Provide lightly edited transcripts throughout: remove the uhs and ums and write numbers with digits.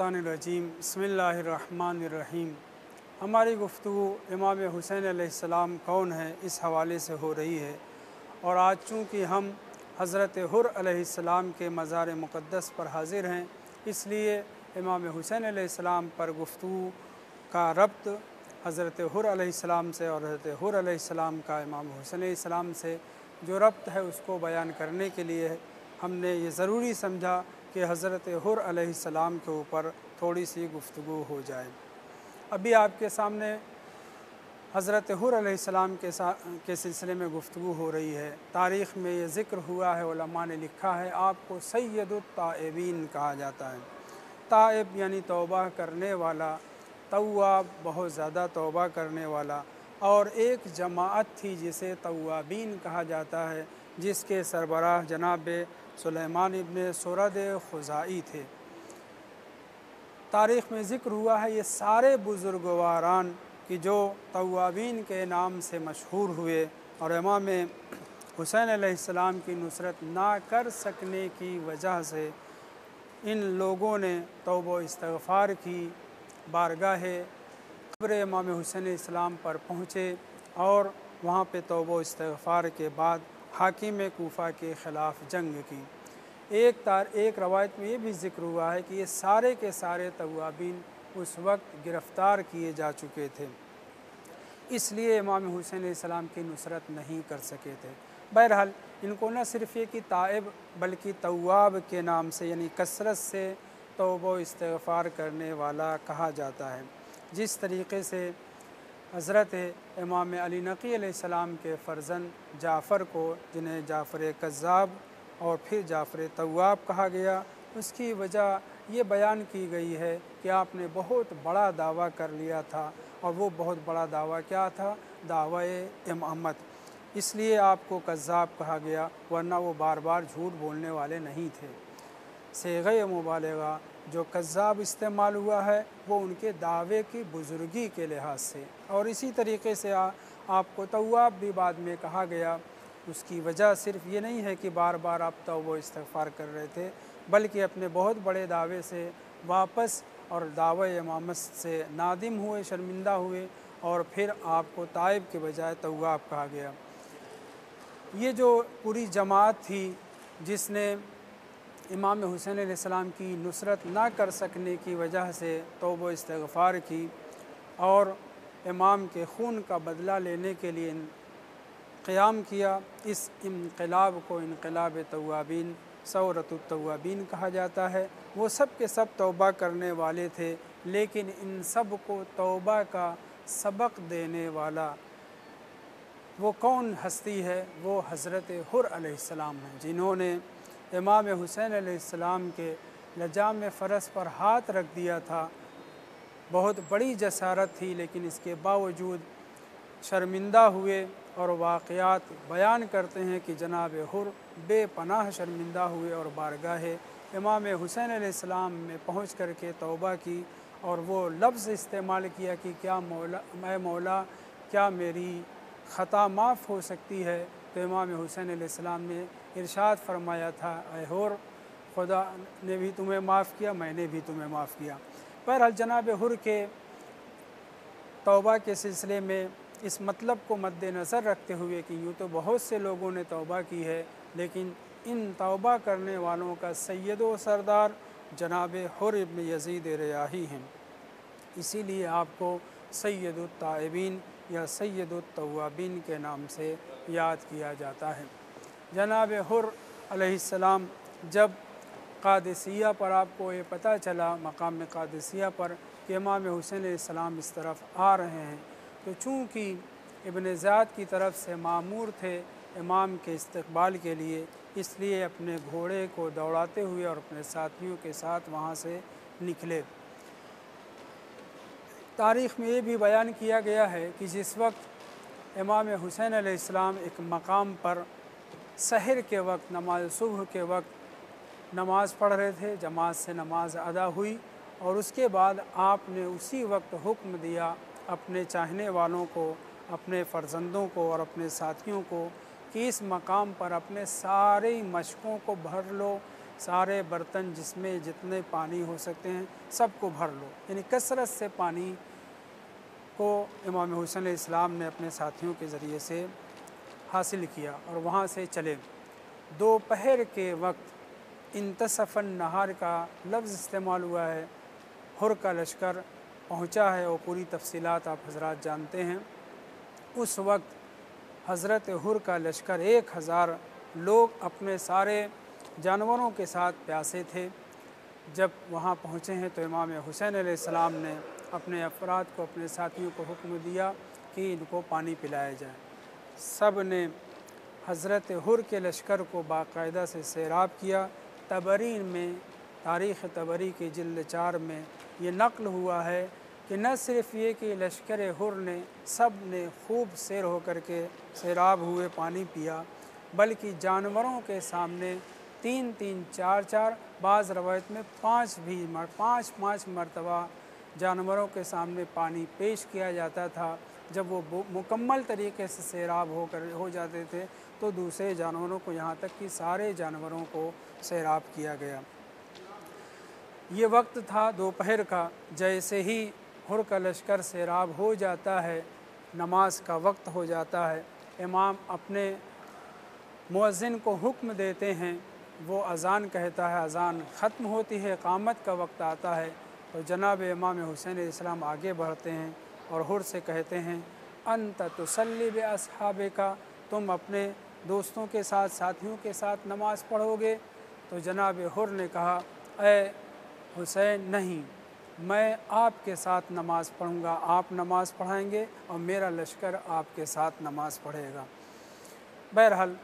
मिनश्शैतानिर्रजीम बिस्मिल्लाहिर्रहमानिर्रहीम। हमारी गुफ्तगू इमाम हुसैन अलैहिस्सलाम कौन है इस हवाले से हो रही है, और आज चूँकि हम हज़रत हुर अलैहिस्सलाम के मज़ार मुक़द्दस पर हाज़िर हैं, इसलिए इमाम हुसैन अलैहिस्सलाम पर गुफ्तगू का रब्त हज़रत हुर अलैहिस्सलाम से और हज़रत हुर अलैहिस्सलाम का इमाम हुसैन अलैहिस्सलाम से जो रब्त है उसको बयान करने के लिए हमने ये ज़रूरी समझा कि हज़रत हुर अलैहिस्सलाम के ऊपर थोड़ी सी गुफ्तगू हो जाए। अभी आपके सामने हज़रत हुर अलैहिस्सलाम के सिलसिले में गुफ्तगू हो रही है। तारीख़ में ये ज़िक्र हुआ है, उलमा ने लिखा है, आपको सैयदुत ताइबीन कहा जाता है। ताइब यानी तौबा करने वाला, तव्वाब बहुत ज़्यादा तौबा करने वाला, और एक जमाअत थी जिसे तव्वाबीन कहा जाता है, जिसके सरबराह जनाब सुलेमान इब्न सुरद खुज़ाई थे। तारीख़ में ज़िक्र हुआ है ये सारे बुज़ुर्गवारान कि जो तव्वाबीन के नाम से मशहूर हुए और इमाम हुसैन अलैहिस्सलाम की नुसरत ना कर सकने की वजह से इन लोगों ने तौबा इस्तिग़फ़ार की, बारगाह क़ब्र इमाम हुसैन अलैहिस्सलाम पर पहुँचे और वहाँ पे तौबा इस्तिग़फ़ार के बाद हाकिम कूफ़ा के ख़िलाफ़ जंग की। एक रवायत में ये भी ज़िक्र हुआ है कि ये सारे के सारे तव्वाबीन उस वक्त गिरफ़्तार किए जा चुके थे, इसलिए इमाम हुसैन अलैहिस्सलाम की नुसरत नहीं कर सके थे। बहरहाल इनको न सिर्फ़ ये कि ताइब बल्कि तव्वाब के नाम से यानी कसरत से तौबा इस्तिग़फ़ार करने वाला कहा जाता है। जिस तरीक़े से हज़रत इमाम अली नक़ी अलैहिस्सलाम के फ़र्ज़ंद जाफ़र को, जिन्हें जाफ़र कज़्ज़ाब और फिर जाफ़र तव्वाब कहा गया, उसकी वजह ये बयान की गई है कि आपने बहुत बड़ा दावा कर लिया था, और वो बहुत बड़ा दावा क्या था? दावा-ए इमामत। इसलिए आपको कज़्ज़ाब कहा गया, वरना वो बार बार झूठ बोलने वाले नहीं थे। सीग़े मुबालग़ा जो कज़्ज़ाब इस्तेमाल हुआ है वो उनके दावे की बुज़ुर्गी के लिहाज से, और इसी तरीक़े से आपको तव्वाब भी बाद में कहा गया। उसकी वजह सिर्फ़ ये नहीं है कि बार बार आप तौबा इस्तिग़फ़ार कर रहे थे, बल्कि अपने बहुत बड़े दावे से वापस और दावे इमामत से नादिम हुए, शर्मिंदा हुए, और फिर आपको ताइब के बजाय तव्वाब कहा गया। ये जो पूरी जमात थी जिसने इमाम हुसैन अलैहिस्सलाम की नुसरत ना कर सकने की वजह से तौबा इस्तिग़फ़ार की और इमाम के खून का बदला लेने के लिए क़याम किया, इस इनक़लाब को इनक़लाब तव्वाबीन, सौरतुत तव्वाबीन कहा जाता है। वो सब के सब तौबा करने वाले थे, लेकिन इन सब को तौबा का सबक देने वाला वो कौन हस्ती है? वो हज़रत हुर अलैहिस्सलाम हैं, जिन्होंने इमाम हुसैन अलैहिस्सलाम के लजाम फ़रस पर हाथ रख दिया था। बहुत बड़ी जसारत थी, लेकिन इसके बावजूद शर्मिंदा हुए, और वाक़यात बयान करते हैं कि जनाब हुर बेपनाह शर्मिंदा हुए और बारगाह इमाम हुसैन अलैहिस्सलाम में पहुँच कर के तौबा की, और वो लफ्ज़ इस्तेमाल किया कि क्या मौला क्या मेरी ख़ता माफ़ हो सकती है? तो इमाम हुसैन अलैहिस्सलाम ने इरशाद फरमाया था, ऐ हुर, खुदा ने भी तुम्हें माफ़ किया, मैंने भी तुम्हें माफ़ किया। बहरहाल जनाब हुर के तौबा के सिलसिले में इस मतलब को मद्देनज़र रखते हुए कि यूँ तो बहुत से लोगों ने तौबा की है, लेकिन इन तौबा करने वालों का सैयद व सरदार जनाब हुर इब्न यज़ीद रियाही हैं, इसीलिए आपको सैयदुत ताइबीन या सैयदुत तव्वाबीन के नाम से याद किया जाता है। जनाब हुर अलैहिस्सलाम जब क़ादिसिया पर आपको ये पता चला, मकाम क़ादिसिया पर, कि इमाम हुसैन अलैहिस्सलाम इस तरफ आ रहे हैं, तो चूँकि इब्न ज़ियाद की तरफ से मामूर थे इमाम के इस्तक़बाल के लिए, इसलिए अपने घोड़े को दौड़ाते हुए और अपने साथियों के साथ वहाँ से निकले। तारीख़ में ये भी बयान किया गया है कि जिस वक्त इमाम हुसैन अलैहिस्सलाम एक मकाम पर सहर के वक्त, नमाज सुबह के वक्त नमाज़ पढ़ रहे थे, जमात से नमाज अदा हुई, और उसके बाद आपने उसी वक्त हुक्म दिया अपने चाहने वालों को, अपने फ़र्जंदों को और अपने साथियों को कि इस मकाम पर अपने सारे मशकों को भर लो, سارے برتن جس میں جتنے پانی ہو سکتے ہیں سب کو بھر لو، یعنی کثرت سے پانی کو امام حسین علیہ السلام نے اپنے ساتھیوں کے ذریعے سے حاصل کیا اور وہاں سے چلے۔ دوپہر کے وقت انتصف النہار کا لفظ استعمال ہوا ہے، حر کا لشکر پہنچا ہے اور پوری تفصیلات آپ حضرات جانتے ہیں۔ اس وقت حضرت حر کا لشکر 1000 لوگ اپنے سارے جانوروں کے ساتھ پیاسے تھے۔ جب وہاں پہنچے ہیں تو امام حسین علیہ السلام نے اپنے افراد کو، اپنے ساتھیوں کو حکم دیا کہ ان کو پانی پلایا جائے۔ سب نے حضرت حر کے لشکر کو باقاعدہ سے سیراب کیا۔ طبری میں، تاریخ طبری کی جلد 4 میں یہ نقل ہوا ہے کہ نہ صرف یہ کہ لشکر حر نے سب نے خوب سیر ہو کر کے سیراب ہوئے، پانی پیا، بلکہ جانوروں کے سامنے 3 4 بعض روایت میں 5 مرتبہ جانوروں کے سامنے پانی پیش کیا جاتا تھا۔ جب وہ مکمل طریقے سے سیراب ہو جاتے تھے تو دوسرے جانوروں کو، یہاں تک کہ سارے جانوروں کو سیراب کیا گیا۔ یہ وقت تھا دوپہر کا۔ جیسے ہی حر کا لشکر سیراب ہو جاتا ہے، نماز کا وقت ہو جاتا ہے، امام اپنے مؤذن کو حکم دیتے ہیں، وہ اذان کہتا ہے، اذان ختم ہوتی ہے، اقامت کا وقت آتا ہے تو جناب امام حسین علیہ السلام آگے بڑھتے ہیں اور حر سے کہتے ہیں انت تصلی باصحابک، تم اپنے دوستوں کے ساتھ، ساتھیوں کے ساتھ نماز پڑھو گے؟ تو جناب حر نے کہا اے حسین نہیں، میں آپ کے ساتھ نماز پڑھوں گا، آپ نماز پڑھائیں گے اور میرا لشکر آپ کے ساتھ نماز پڑھے گا۔ بہرحال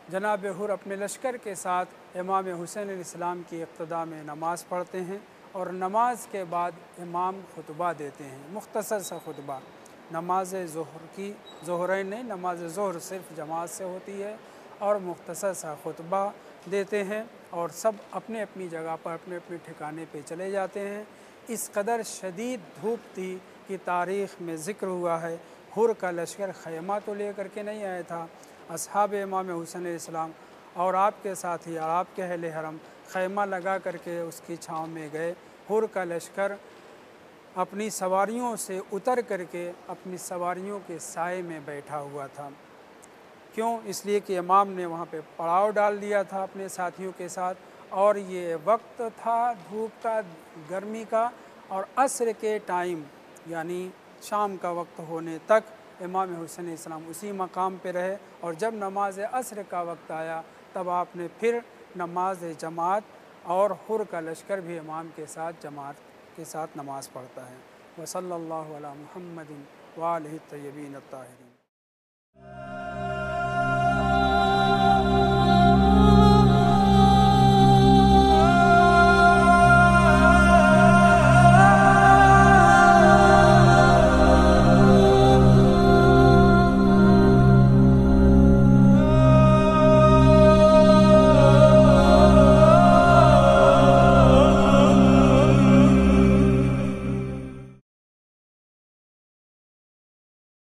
جناب حر اپنے لشکر کے ساتھ امام حسین علیہ السلام کی اقتداء میں نماز پڑھتے ہیں اور نماز کے بعد امام خطبہ دیتے ہیں، مختصر سا خطبہ۔ نماز ظہر کی، ظہرین نہیں، نماز ظہر صرف جماعت سے ہوتی ہے، اور مختصر سا خطبہ دیتے ہیں اور سب اپنے اپنی جگہ پر، اپنے اپنے ٹھکانے پہ چلے جاتے ہیں۔ اس قدر شدید دھوپ تھی کہ تاریخ میں ذکر ہوا ہے حر کا لشکر خیمہ تو لے کر کے نہیں آیا تھا، اصحاب امام حسین علیہ السلام اور آپ کے ساتھی اور آپ کے اہل حرم خیمہ لگا کر کے اس کی چھاؤں میں گئے۔ حر کا لشکر اپنی سواریوں سے اتر کر کے اپنی سواریوں کے سائے میں بیٹھا ہوا تھا۔ کیوں؟ اس لیے کہ امام نے وہاں پہ پڑاؤ ڈال دیا تھا اپنے ساتھیوں کے ساتھ، اور یہ وقت تھا دھوپ کا، گرمی کا، اور عصر کے ٹائم یعنی شام کا وقت ہونے تک امام حسین علیہ السلام اسی مقام پہ رہے، اور جب نماز عصر کا وقت آیا تب آپ نے پھر نماز جماعت، اور حر کا لشکر بھی امام کے ساتھ جماعت کے ساتھ نماز پڑھتا ہے۔ وصلی اللہ علی محمد وآلہ الطیبین الطاہرین۔